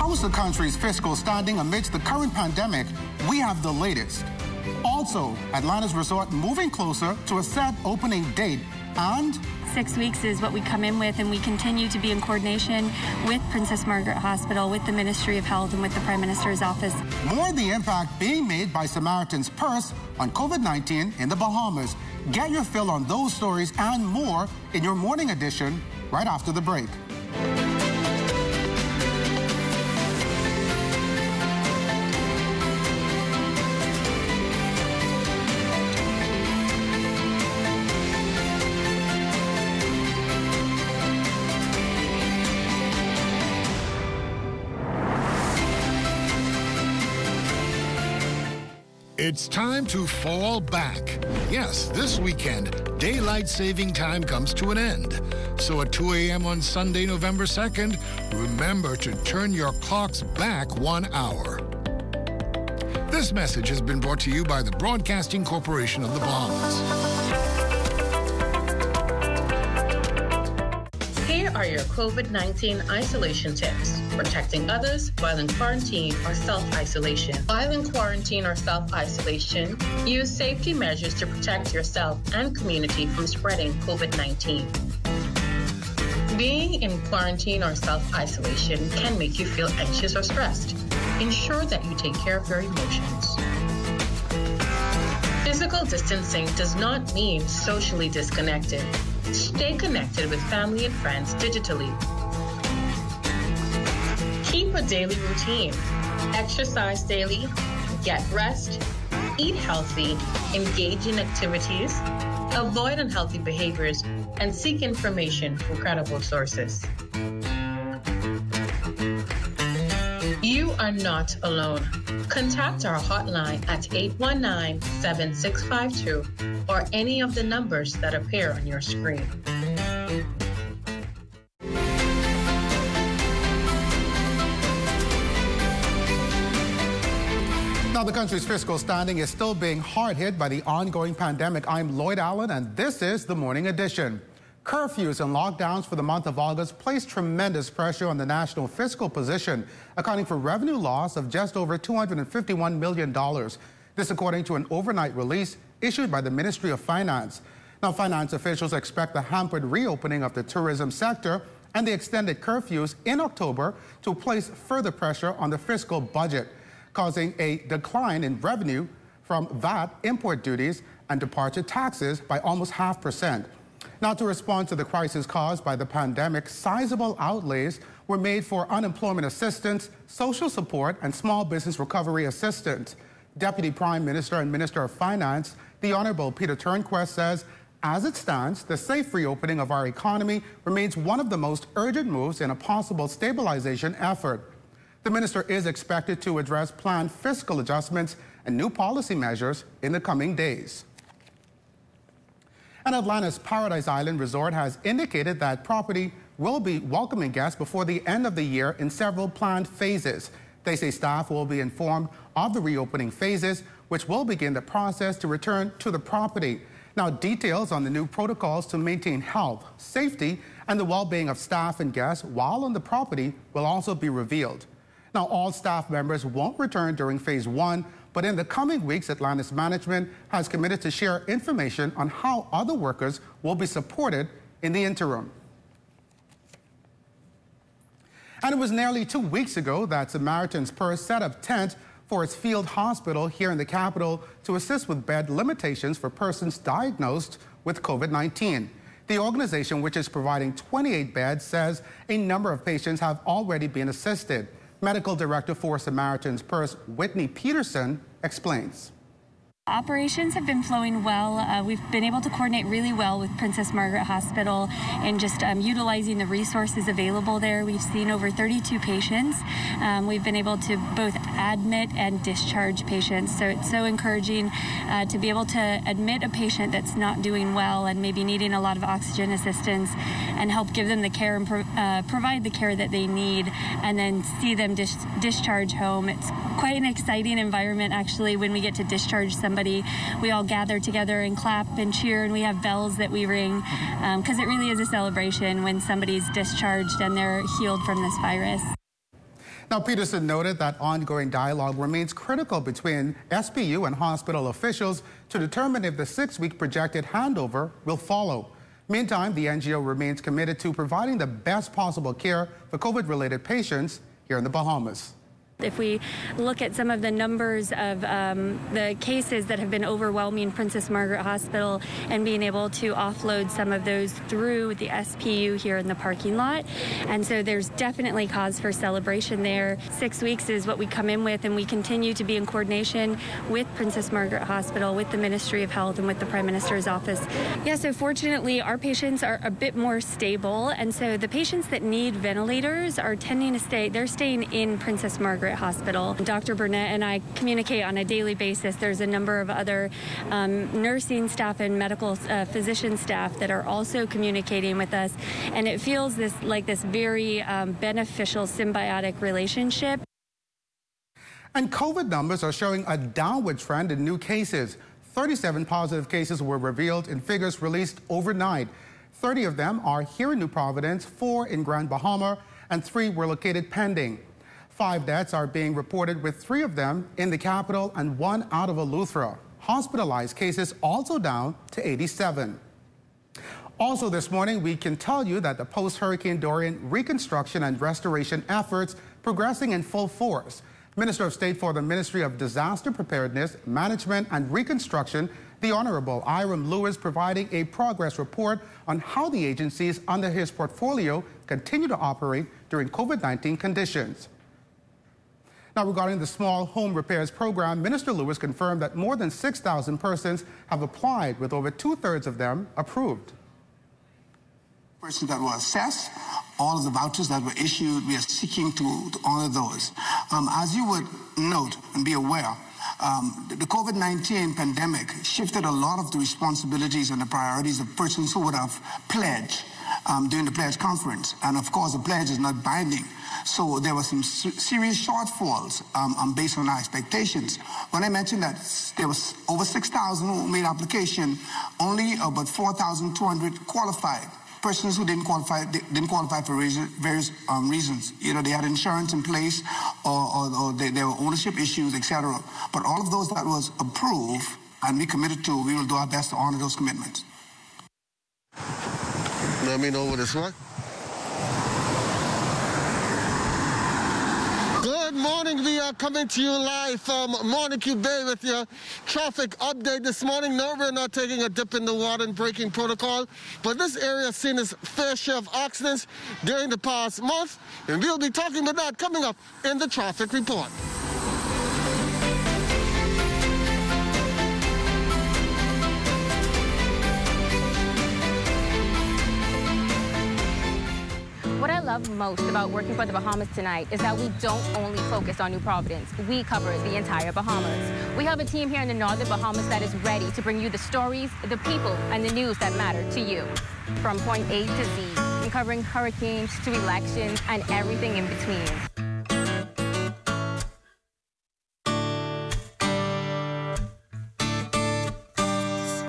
How's the country's fiscal standing amidst the current pandemic? We have the latest. Also, Atlanta's resort moving closer to a set opening date, and 6 weeks is what we come in with, and we continue to be in coordination with Princess Margaret Hospital, with the Ministry of Health, and with the Prime Minister's office. More the impact being made by Samaritan's Purse on COVID-19 in the Bahamas. Get your fill on those stories and more in your morning edition right after the break. It's time to fall back. Yes, this weekend, daylight saving time comes to an end. So at 2 a.m. on Sunday, November 2nd, remember to turn your clocks back 1 hour. This message has been brought to you by the Broadcasting Corporation of the Bahamas. Here are your COVID-19 isolation tips. Protecting others while in quarantine or self-isolation. While in quarantine or self-isolation, use safety measures to protect yourself and community from spreading COVID-19. Being in quarantine or self-isolation can make you feel anxious or stressed. Ensure that you take care of your emotions. Physical distancing does not mean socially disconnected. Stay connected with family and friends digitally. Keep a daily routine. Exercise daily, get rest, eat healthy, engage in activities, avoid unhealthy behaviors, and seek information from credible sources. You are not alone. Contact our hotline at 819-7652 or any of the numbers that appear on your screen. Now, the country's fiscal standing is still being hard hit by the ongoing pandemic. I'm Lloyd Allen, and this is the Morning Edition. Curfews and lockdowns for the month of August placed tremendous pressure on the national fiscal position, accounting for revenue loss of just over $251 million. This according to an overnight release issued by the Ministry of Finance. Now, finance officials expect the hampered reopening of the tourism sector and the extended curfews in October to place further pressure on the fiscal budget, causing a decline in revenue from VAT, import duties, and departure taxes by almost 0.5%. Now, to respond to the crisis caused by the pandemic, sizable outlays were made for unemployment assistance, social support, and small business recovery assistance. Deputy Prime Minister and Minister of Finance, the Honorable Peter Turnquest, says, as it stands, the safe reopening of our economy remains one of the most urgent moves in a possible stabilization effort. The minister is expected to address planned fiscal adjustments and new policy measures in the coming days. And Atlanta's Paradise Island Resort has indicated that property will be welcoming guests before the end of the year in several planned phases. They say staff will be informed of the reopening phases, which will begin the process to return to the property. Now, details on the new protocols to maintain health, safety, and the well-being of staff and guests while on the property will also be revealed. Now, all staff members won't return during phase 1, but in the coming weeks, Atlanta's management has committed to share information on how other workers will be supported in the interim. And it was nearly 2 weeks ago that Samaritan's Purse set up tent for its field hospital here in the capital to assist with bed limitations for persons diagnosed with COVID-19. The organization, which is providing 28 beds, says a number of patients have already been assisted. Medical Director for Samaritan's Purse, Whitney Peterson, explains. Operations have been flowing well. We've been able to coordinate really well with Princess Margaret Hospital and just utilizing the resources available there. We've seen over 32 patients. We've been able to both admit and discharge patients. So it's so encouraging to be able to admit a patient that's not doing well and maybe needing a lot of oxygen assistance and help give them the care and provide the care that they need, and then see them discharge home. It's quite an exciting environment, actually, when we get to discharge somebody. We all gather together and clap and cheer, and we have bells that we ring because it really is a celebration when somebody's discharged and they're healed from this virus. Now, Peterson noted that ongoing dialogue remains critical between SPU and hospital officials to determine if the 6-week projected handover will follow. Meantime, the NGO remains committed to providing the best possible care for COVID-related patients here in the Bahamas. If we look at some of the numbers of the cases that have been overwhelming Princess Margaret Hospital and being able to offload some of those through the SPU here in the parking lot. And so there's definitely cause for celebration there. 6 weeks is what we come in with, and we continue to be in coordination with Princess Margaret Hospital, with the Ministry of Health, and with the Prime Minister's office. Yeah, so fortunately, our patients are a bit more stable, and so the patients that need ventilators are tending to they're staying in Princess Margaret Hospital. Dr. Burnett and I communicate on a daily basis. There's a number of other nursing staff and medical physician staff that are also communicating with us, and it feels like this very beneficial symbiotic relationship. And COVID numbers are showing a downward trend in new cases. 37 positive cases were revealed in figures released overnight. 30 of them are here in New Providence, 4 in Grand Bahama, and 3 were located pending. 5 deaths are being reported, with 3 of them in the capital and 1 out of Eleuthera. Hospitalized cases also down to 87. Also this morning, we can tell you that the post-Hurricane Dorian reconstruction and restoration efforts progressing in full force. Minister of State for the Ministry of Disaster Preparedness, Management and Reconstruction, the Honorable Iram Lewis, providing a progress report on how the agencies under his portfolio continue to operate during COVID-19 conditions. Now, regarding the small home repairs program, Minister Lewis confirmed that more than 6,000 persons have applied, with over 2/3 of them approved. Persons that were assessed, all of the vouchers that were issued, we are seeking to honor those. As you would note and be aware, the COVID-19 pandemic shifted a lot of the responsibilities and the priorities of persons who would have pledged during the pledge conference. And of course, the pledge is not binding. So there were some serious shortfalls based on our expectations. When I mentioned that there was over 6,000 who made application, only about 4,200 qualified. Persons who didn't qualify for various reasons. Either they had insurance in place or there were ownership issues, etc. But all of those that was approved and we committed to, we will do our best to honor those commitments. Let me know what it's like. Good morning. We are coming to you live from Montague Bay with your traffic update this morning. No, we're not taking a dip in the water and breaking protocol, but this area has seen its fair share of accidents during the past month, and we'll be talking about that coming up in the traffic report. What I love most about working for the Bahamas Tonight is that we don't only focus on New Providence. We cover the entire Bahamas. We have a team here in the northern Bahamas that is ready to bring you the stories, the people, and the news that matter to you. From point A to Z, from covering hurricanes to elections and everything in between.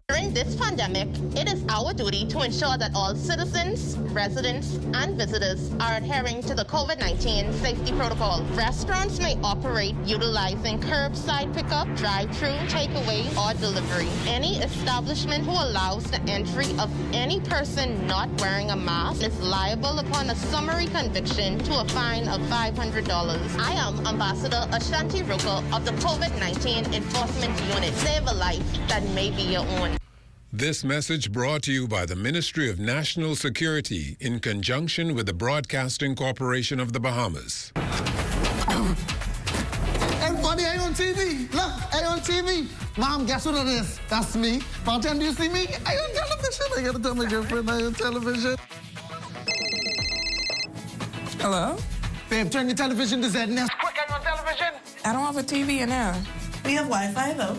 During this pandemic, it is our duty to ensure that all citizens, residents, and visitors are adhering to the COVID-19 safety protocol. Restaurants may operate utilizing curbside pickup, drive-through, takeaway, or delivery. Any establishment who allows the entry of any person not wearing a mask is liable upon a summary conviction to a fine of $500. I am Ambassador Ashanti Ruko of the COVID-19 Enforcement Unit. Save a life that may be your own. This message brought to you by the Ministry of National Security in conjunction with the Broadcasting Corporation of the Bahamas. Everybody, are you on TV? Look, are you on TV? Mom, guess what it is? That's me. Bartender, do you see me? Are you on television? I gotta tell my girlfriend I'm on television. Hello? Babe, turn your television to ZNS. Quick, are you on television? I don't have a TV in there. We have Wi-Fi, though.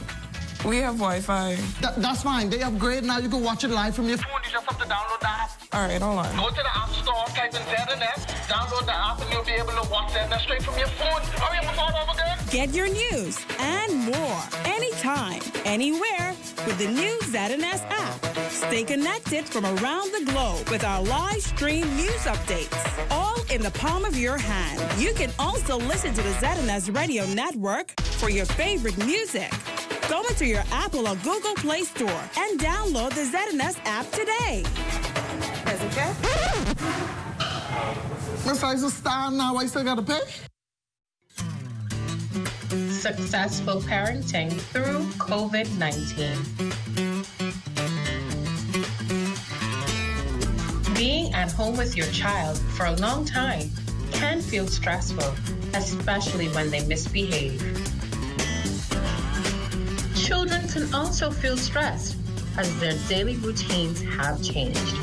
We have Wi-Fi. That's fine. They upgrade now. You can watch it live from your phone. You just have to download the app. All right, hold on. Go to the App Store, type in ZNS, download the app, and you'll be able to watch ZNS straight from your phone. Hurry up and start over again. Get your news and more anytime, anywhere with the new ZNS app. Stay connected from around the globe with our live stream news updates, all in the palm of your hand. You can also listen to the ZNS Radio Network for your favorite music. Go into your Apple or Google Play Store and download the ZNS app today. Miss I's a star now. I still gotta pay? Successful parenting through COVID-19. Being at home with your child for a long time can feel stressful, especially when they misbehave. Children can also feel stressed as their daily routines have changed.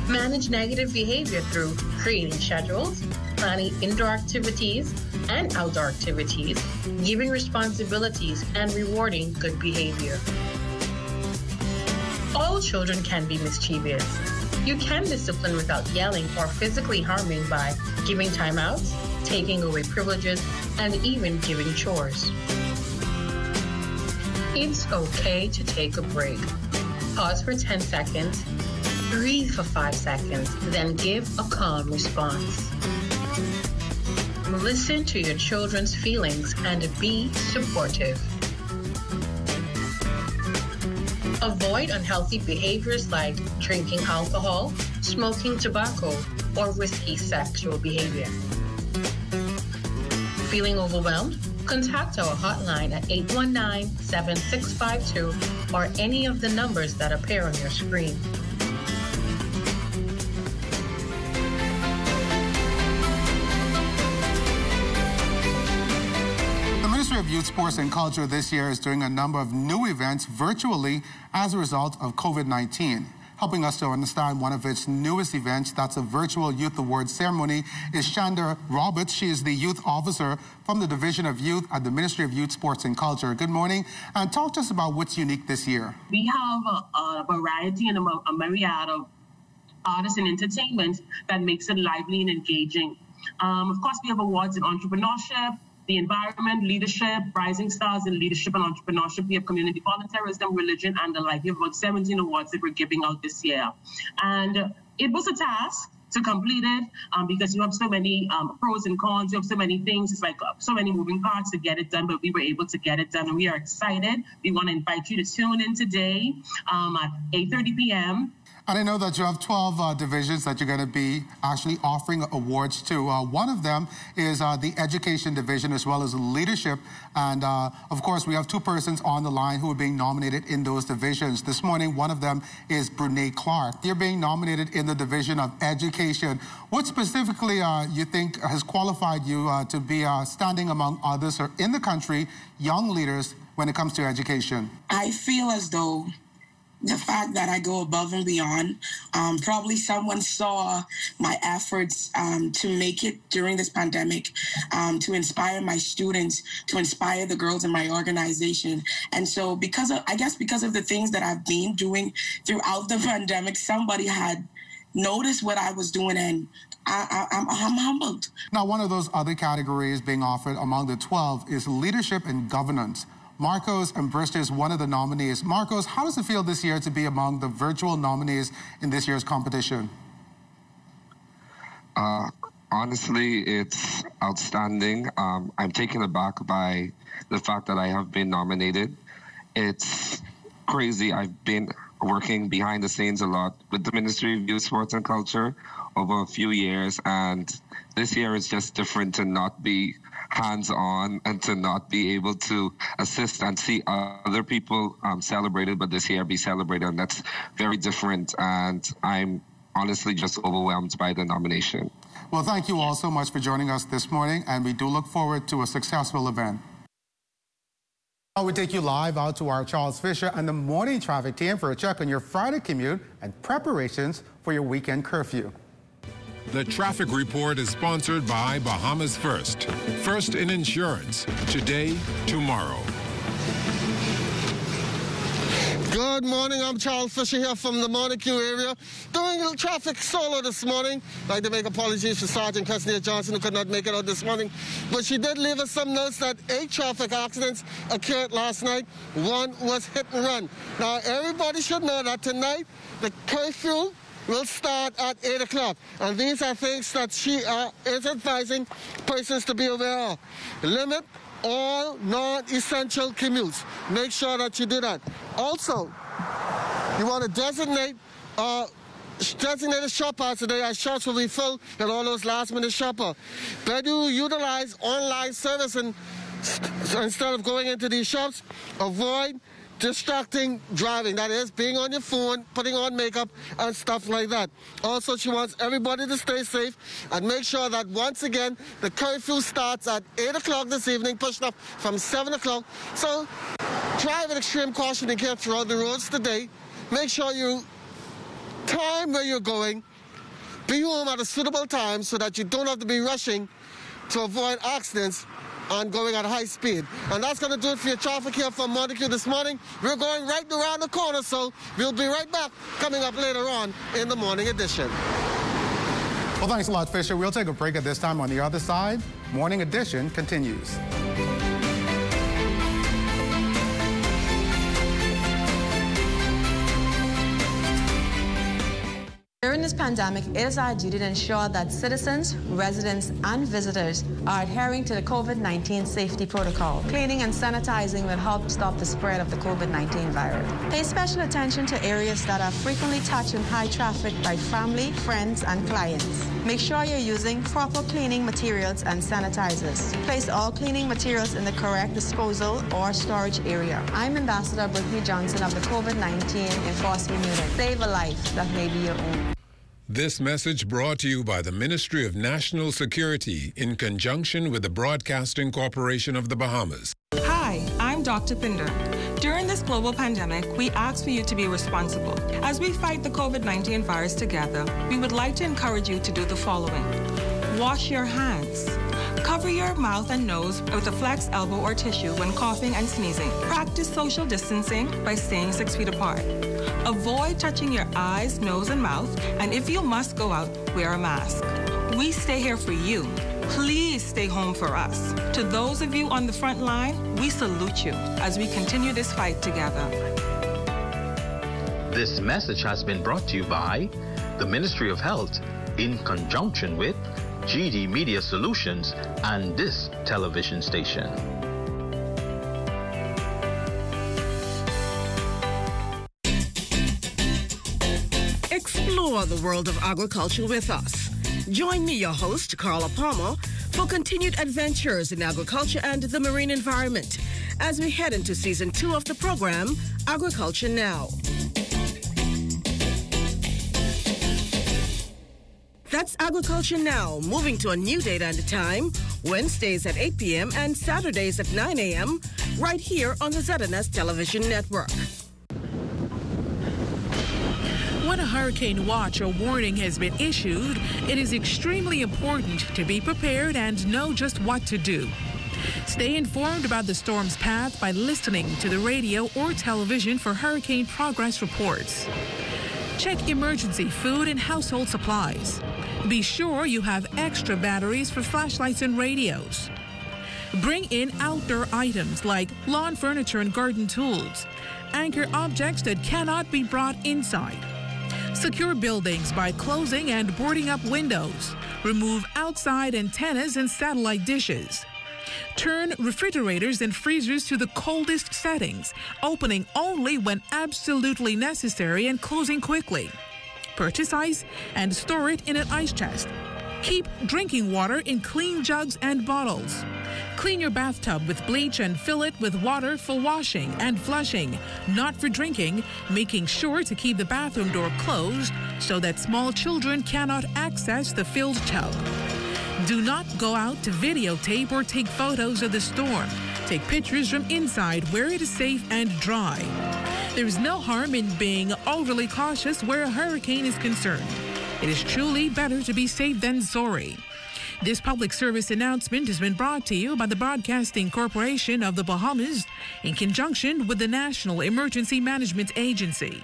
Manage negative behavior through creating schedules, planning indoor activities and outdoor activities, giving responsibilities, and rewarding good behavior. All children can be mischievous. You can discipline without yelling or physically harming by giving timeouts, taking away privileges, and even giving chores. It's okay to take a break. Pause for 10 seconds, breathe for 5 seconds, then give a calm response. Listen to your children's feelings and be supportive. Avoid unhealthy behaviors like drinking alcohol, smoking tobacco, or risky sexual behavior. Feeling overwhelmed? Contact our hotline at 819-7652 or any of the numbers that appear on your screen. The Ministry of Youth, Sports and Culture this year is doing a number of new events virtually as a result of COVID-19. Helping us to understand one of its newest events, that's a virtual Youth Awards ceremony, is Shanda Roberts. She is the Youth Officer from the Division of Youth at the Ministry of Youth, Sports and Culture. Good morning, and talk to us about what's unique this year. We have a variety and a myriad of artists and entertainment that makes it lively and engaging. Of course, we have awards in entrepreneurship, the environment, leadership, rising stars in leadership and entrepreneurship. We have community volunteerism, religion, and the like. We have about 17 awards that we're giving out this year. And it was a task to complete it because you have so many pros and cons. You have so many things. It's like so many moving parts to get it done, but we were able to get it done, and we are excited. We want to invite you to tune in today at 8:30 p.m. And I know that you have 12 divisions that you're going to be actually offering awards to. One of them is the Education Division as well as Leadership. And of course, we have two persons on the line who are being nominated in those divisions. This morning, one of them is Brene Clark. They're being nominated in the Division of Education. What specifically you think has qualified you to be standing among others or in the country, young leaders, when it comes to education? I feel as though the fact that I go above and beyond, probably someone saw my efforts to make it during this pandemic, to inspire my students, to inspire the girls in my organization. And so because of the things that I've been doing throughout the pandemic, somebody had noticed what I was doing, and I'm humbled. Now, one of those other categories being offered among the 12 is Leadership and Governance. Marcos Ambrista is one of the nominees. Marcos, how does it feel this year to be among the virtual nominees in this year's competition? Honestly, it's outstanding. I'm taken aback by the fact that I have been nominated. It's crazy. I've been working behind the scenes a lot with the Ministry of Youth, Sports and Culture over a few years, and this year is just different to not be hands-on and to not be able to assist and see other people celebrated, but this year be celebrated, and that's very different, and I'm honestly just overwhelmed by the nomination. Well, thank you all so much for joining us this morning, and we do look forward to a successful event. Now we take you live out to our Charles Fisher and the morning traffic team for a check on your Friday commute and preparations for your weekend curfew. The traffic report is sponsored by Bahamas First. First in insurance. Today, tomorrow. Good morning, I'm Charles Fisher here from the Montague area. Doing a little traffic solo this morning. I'd like to make apologies for Sergeant Kesnia Johnson, who could not make it out this morning. But she did leave us some notes that 8 traffic accidents occurred last night. 1 was hit and run. Now, everybody should know that tonight, the curfew will start at 8 o'clock. And these are things that she is advising persons to be aware of. Limit all non-essential commutes. Make sure that you do that. Also, you want to designate designated shoppers today, as shops will be full and all those last-minute shoppers. Better utilize online service and instead of going into these shops. Avoid distracting driving, that is, being on your phone, putting on makeup, and stuff like that. Also, she wants everybody to stay safe and make sure that, once again, the curfew starts at 8 o'clock this evening, pushed up from 7 o'clock. So, drive with extreme caution and care throughout the roads today. Make sure you time where you're going, be home at a suitable time so that you don't have to be rushing to avoid accidents and going at high speed. And that's going to do it for your traffic here from Montague this morning. We're going right around the corner, so we'll be right back coming up later on in the morning edition. Well, thanks a lot, Fisher. We'll take a break at this time. On the other side, Morning Edition continues. During this pandemic, it is our duty to ensure that citizens, residents, and visitors are adhering to the COVID-19 safety protocol. Cleaning and sanitizing will help stop the spread of the COVID-19 virus. Pay special attention to areas that are frequently touched in high traffic by family, friends, and clients. Make sure you're using proper cleaning materials and sanitizers. Place all cleaning materials in the correct disposal or storage area. I'm Ambassador Brittany Johnson of the COVID-19 Enforcement Unit. Save a life that may be your own. This message brought to you by the Ministry of National Security in conjunction with the Broadcasting Corporation of the Bahamas. Hi, I'm Dr. Pinder. During this global pandemic, we ask for you to be responsible. As we fight the COVID-19 virus together, we would like to encourage you to do the following. Wash your hands. Cover your mouth and nose with a flex elbow or tissue when coughing and sneezing. Practice social distancing by staying 6 feet apart. Avoid touching your eyes, nose, and mouth, and if you must go out, wear a mask. We stay here for you. Please stay home for us. To those of you on the front line, we salute you as we continue this fight together. This message has been brought to you by the Ministry of Health in conjunction with GD Media Solutions and this television station. Explore the world of agriculture with us. Join me, your host, Carla Palmer, for continued adventures in agriculture and the marine environment as we head into Season 2 of the program, Agriculture Now. That's Agriculture Now, moving to a new date and time, Wednesdays at 8 p.m. and Saturdays at 9 a.m., right here on the ZNS Television Network. When a hurricane watch or warning has been issued, it is extremely important to be prepared and know just what to do. Stay informed about the storm's path by listening to the radio or television for hurricane progress reports. Check emergency food and household supplies. Be sure you have extra batteries for flashlights and radios. Bring in outdoor items like lawn furniture and garden tools. Anchor objects that cannot be brought inside. Secure buildings by closing and boarding up windows. Remove outside antennas and satellite dishes. Turn refrigerators and freezers to the coldest settings, opening only when absolutely necessary and closing quickly. Purchase ice and store it in an ice chest. Keep drinking water in clean jugs and bottles. Clean your bathtub with bleach and fill it with water for washing and flushing, not for drinking, making sure to keep the bathroom door closed so that small children cannot access the filled tub. Do not go out to videotape or take photos of the storm. Take pictures from inside where it is safe and dry. There is no harm in being overly cautious where a hurricane is concerned. It is truly better to be safe than sorry. This public service announcement has been brought to you by the Broadcasting Corporation of the Bahamas in conjunction with the National Emergency Management Agency.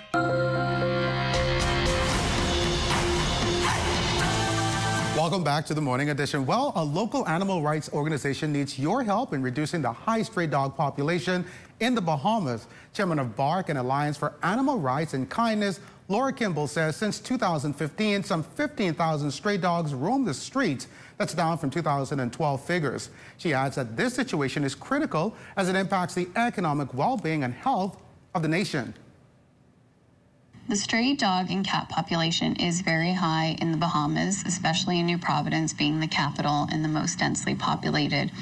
Welcome back to the Morning Edition. Well, a local animal rights organization needs your help in reducing the high stray dog population in the Bahamas. Chairman of BARC and Alliance for Animal Rights and Kindness, Laura Kimball, says since 2015, some 15,000 stray dogs roam the streets. That's down from 2012 figures. She adds that this situation is critical as it impacts the economic well-being and health of the nation. The stray dog and cat population is very high in the Bahamas, especially in New Providence being the capital and the most densely populated.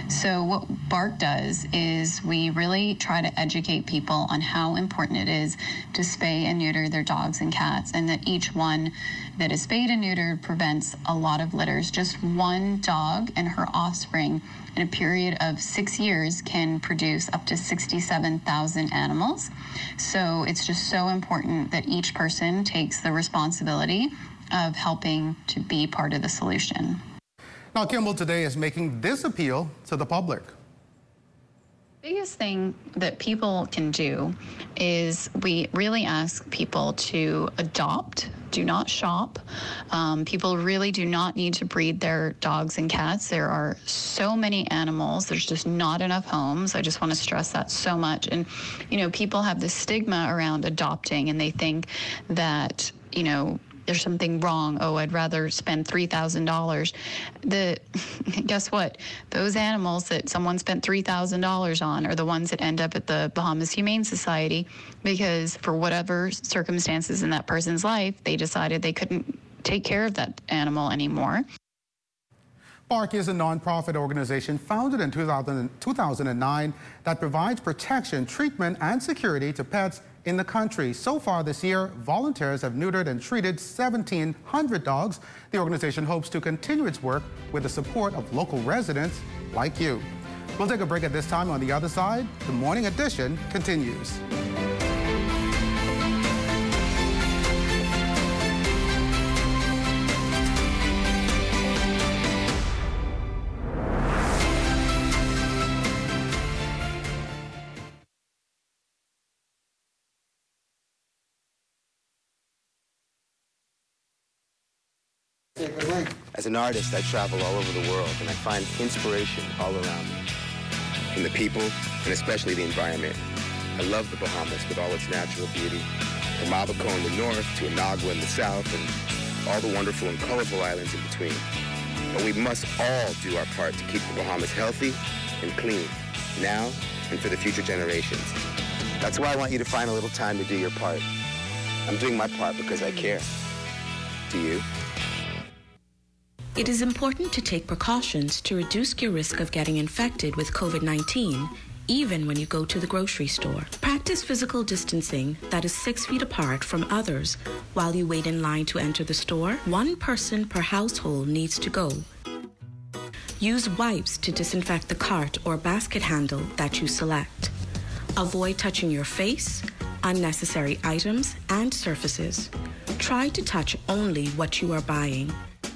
So what BARC does is we really try to educate people on how important it is to spay and neuter their dogs and cats, and that each one that is spayed and neutered prevents a lot of litters. Just one dog and her offspring in a period of 6 years can produce up to 67,000 animals. So it's just so important that each person takes the responsibility of helping to be part of the solution. Now, Kimball today is making this appeal to the public. Biggest thing that people can do is we really ask people to adopt, do not shop. People really do not need to breed their dogs and cats. There are so many animals. There's just not enough homes. I just want to stress that so much. And, you know, people have this stigma around adopting, and they think that, you know, there's something wrong. Oh, I'd rather spend $3,000. Guess what? Those animals that someone spent $3,000 on are the ones that end up at the Bahamas Humane Society because for whatever circumstances in that person's life, they decided they couldn't take care of that animal anymore. BARC is a nonprofit organization founded in 2009 that provides protection, treatment, and security to pets in the country. So far this year, volunteers have neutered and treated 1,700 dogs. The organization hopes to continue its work with the support of local residents like you. We'll take a break at this time. On the other side, the Morning Edition continues. As an artist, I travel all over the world, and I find inspiration all around me, from the people, and especially the environment. I love the Bahamas with all its natural beauty, from Abaco in the north to Inagua in the south, and all the wonderful and colorful islands in between. But we must all do our part to keep the Bahamas healthy and clean, now and for the future generations. That's why I want you to find a little time to do your part. I'm doing my part because I care. Do you? It is important to take precautions to reduce your risk of getting infected with COVID-19, even when you go to the grocery store. Practice physical distancing that is 6 feet apart from others while you wait in line to enter the store. One person per household needs to go. Use wipes to disinfect the cart or basket handle that you select. Avoid touching your face, unnecessary items, and surfaces. Try to touch only what you are buying.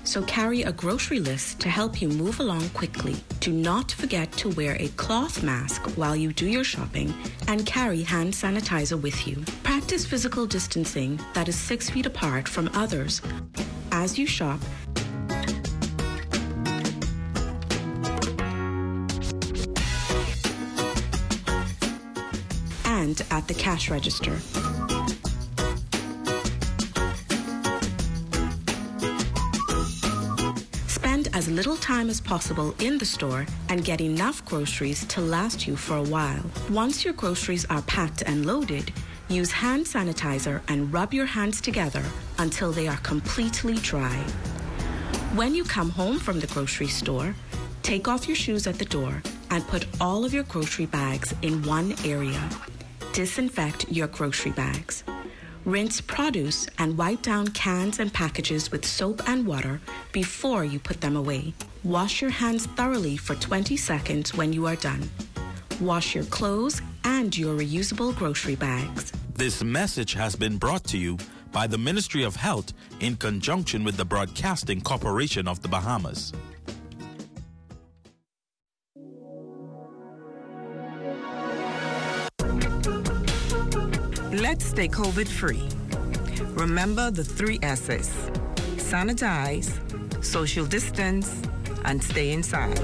So carry a grocery list to help you move along quickly. Do not forget to wear a cloth mask while you do your shopping and carry hand sanitizer with you. Practice physical distancing that is 6 feet apart from others as you shop and at the cash register. As little time as possible in the store and get enough groceries to last you for a while. Once your groceries are packed and loaded, use hand sanitizer and rub your hands together until they are completely dry. When you come home from the grocery store, take off your shoes at the door and put all of your grocery bags in one area. Disinfect your grocery bags. Rinse produce and wipe down cans and packages with soap and water before you put them away. Wash your hands thoroughly for 20 seconds when you are done. Wash your clothes and your reusable grocery bags. This message has been brought to you by the Ministry of Health in conjunction with the Broadcasting Corporation of the Bahamas. Let's stay COVID-free. Remember the 3 S's. Sanitize, social distance, and stay inside.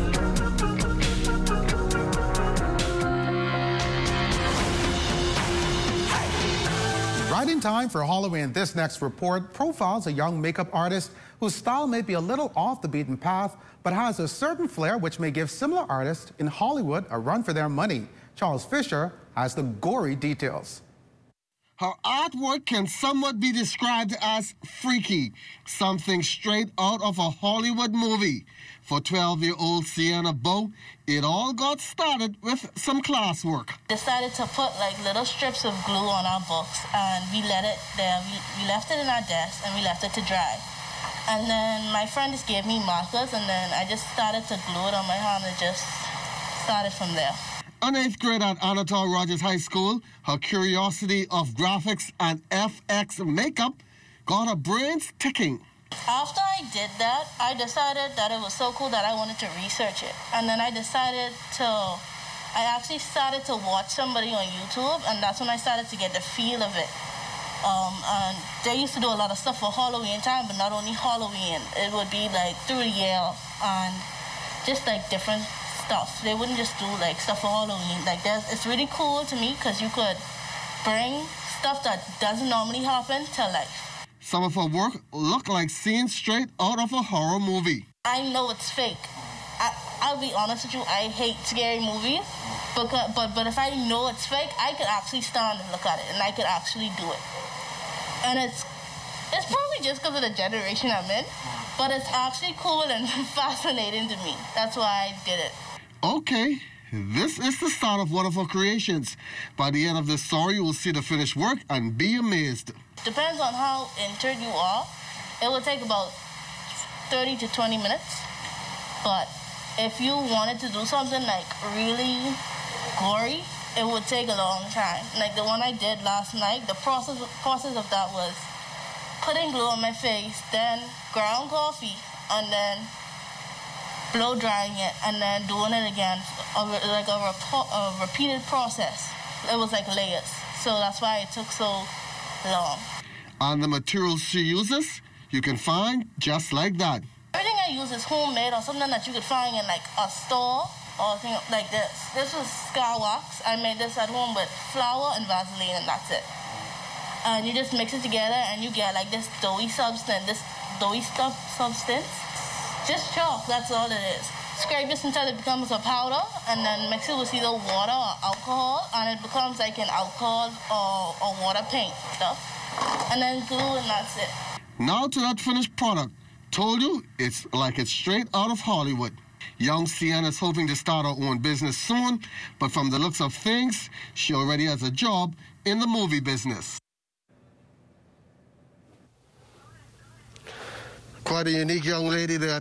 Right in time for Halloween, this next report profiles a young makeup artist whose style may be a little off the beaten path, but has a certain flair which may give similar artists in Hollywood a run for their money. Charles Fisher has the gory details. Her artwork can somewhat be described as freaky, something straight out of a Hollywood movie. For 12-year-old Sienna Bow, it all got started with some classwork. Decided to put like little strips of glue on our books, and we let it there. We left it in our desk and we left it to dry. And then my friend just gave me markers, and then I just started to glue it on my hand and just started from there. An 8th grade at Anatole Rogers High School, her curiosity of graphics and FX makeup got her brains ticking. After I did that, I decided that it was so cool that I wanted to research it. And then I actually started to watch somebody on YouTube, and that's when I started to get the feel of it. And they used to do a lot of stuff for Halloween time, but not only Halloween. It would be like through the year and just like different stuff. They wouldn't just do like stuff for Halloween. Like it's really cool to me because you could bring stuff that doesn't normally happen to life. Some of her work look like scenes straight out of a horror movie. I know it's fake. I'll be honest with you, I hate scary movies, but if I know it's fake, I could actually stand and look at it, and I could actually do it. And it's probably just because of the generation I'm in, but it's actually cool and fascinating to me. That's why I did it. Okay, this is the start of one of her creations. By the end of this story, you will see the finished work and be amazed. Depends on how entered you are. It will take about 30 to 20 minutes. But if you wanted to do something like really gory, it would take a long time. Like the one I did last night, the process of that was putting glue on my face, then ground coffee, and then blow drying it, and then doing it again, like a repeated process. It was like layers. So that's why it took so long. And the materials she uses, you can find just like that. Everything I use is homemade or something that you could find in like a store or thing like this. This was scar wax. I made this at home with flour and Vaseline, and that's it. And you just mix it together and you get like this doughy substance, Just chalk, that's all it is. Scrape this until it becomes a powder, and then mix it with either water or alcohol, and it becomes like an alcohol or water paint stuff. And then glue, and that's it. Now to that finished product. Told you, it's straight out of Hollywood. Young Sienna's hoping to start her own business soon, but from the looks of things, she already has a job in the movie business. Quite a unique young lady there,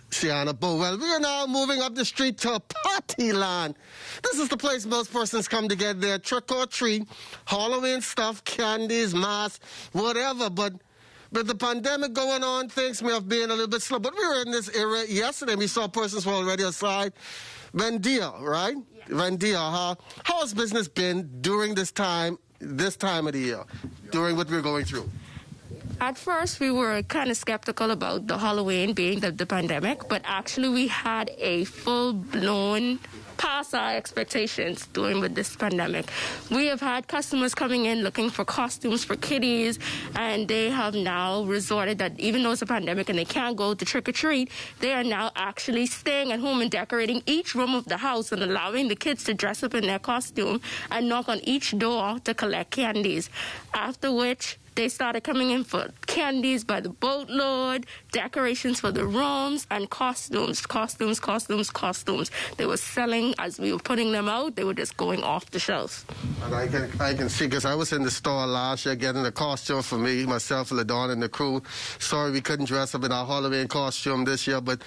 Sienna Bow. Well, we are now moving up the street to Partyland. This is the place most persons come to get their trick or treat, Halloween stuff, candies, masks, whatever. But with the pandemic going on, things may have been a little bit slow. But we were in this area yesterday. We saw persons were already outside. Vendia, right? Yeah. Vendia, how has business been during this time of the year, during what we're going through? At first, we were kind of skeptical about the Halloween being the pandemic, but actually we had a full-blown past our expectations during with this pandemic. We have had customers coming in looking for costumes for kiddies, and they have now resorted that even though it's a pandemic and they can't go to trick-or-treat, they are now actually staying at home and decorating each room of the house and allowing the kids to dress up in their costume and knock on each door to collect candies, after which they started coming in for candies by the boatload, decorations for the rooms, and costumes. They were selling as we were putting them out. They were just going off the shelves. And I can see, because I was in the store last year getting a costume for me, myself, LaDon, and the crew. Sorry we couldn't dress up in our Halloween costume this year, but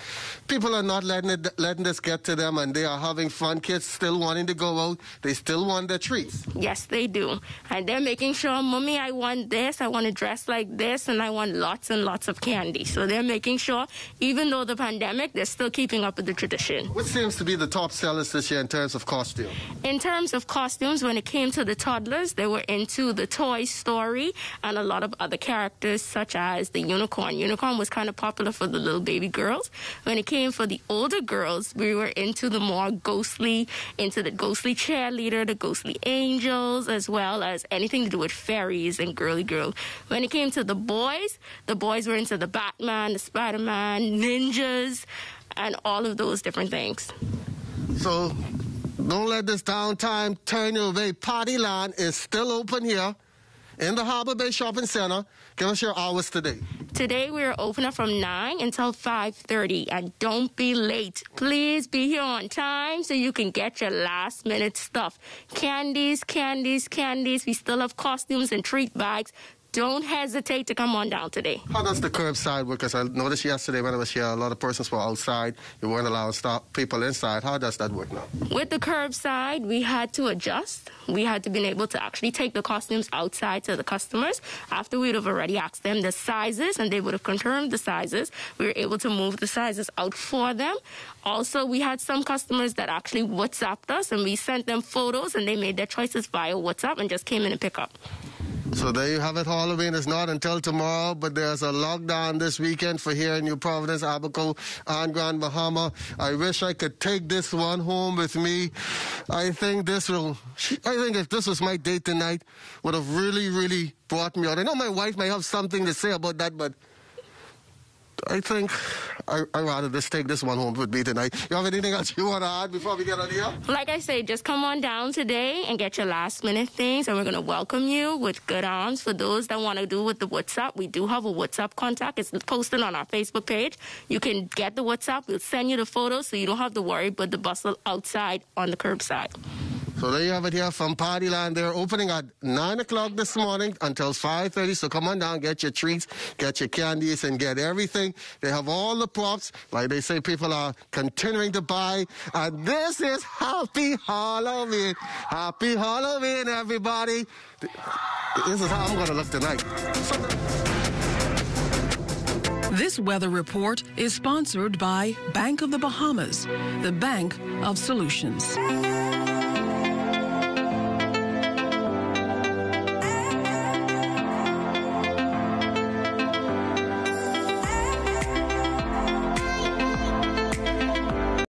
people are not letting this get to them, and they are having fun. Kids still wanting to go out. They still want their treats. Yes, they do. And they're making sure, Mommy, I want this. this, I want to dress like this, and I want lots and lots of candy. So they're making sure, even though the pandemic, they're still keeping up with the tradition. What seems to be the top sellers this year in terms of costume? In terms of costumes, when it came to the toddlers, they were into the Toy Story and a lot of other characters, such as the unicorn. Unicorn was kind of popular for the little baby girls. When it came for the older girls, we were into the more ghostly, into the ghostly cheerleader, the ghostly angels, as well as anything to do with fairies and girly girl. When it came to the boys were into the Batman, the Spider-Man, ninjas, and all of those different things. So don't let this downtime turn you away. Partyland is still open here in the Harbor Bay Shopping Center. Give us your hours today. Today we're open up from 9 until 5:30, and don't be late. Please be here on time so you can get your last minute stuff. Candies, candies, candies. We still have costumes and treat bags. Don't hesitate to come on down today. How does the curbside work? Because I noticed yesterday when I was here, a lot of persons were outside. You weren't allowed to stop people inside. How does that work now? With the curbside, we had to adjust. We had to be able to actually take the costumes outside to the customers. After we'd have already asked them the sizes, and they would have confirmed the sizes, we were able to move the sizes out for them. Also, we had some customers that actually WhatsApped us, and we sent them photos, and they made their choices via WhatsApp and just came in and pick up. So there you have it. Halloween is not until tomorrow, but there's a lockdown this weekend for here in New Providence, Abaco, and Grand Bahama. I wish I could take this one home with me. I think if this was my date tonight, would have really, really brought me out. I know my wife may have something to say about that, but I think I'd rather just take this one home with me tonight. You have anything else you want to add before we get out of here? Like I say, just come on down today and get your last minute things, and we're going to welcome you with good arms. For those that want to do with the WhatsApp, we do have a WhatsApp contact. It's posted on our Facebook page. You can get the WhatsApp. We'll send you the photos so you don't have to worry about the bustle outside on the curbside. So there you have it here from Partyland. They're opening at 9 o'clock this morning until 5:30. So come on down, get your treats, get your candies, and get everything. They have all the props. Like they say, people are continuing to buy. And this is Happy Halloween. Happy Halloween, everybody. This is how I'm going to look tonight. This weather report is sponsored by Bank of the Bahamas, the Bank of Solutions.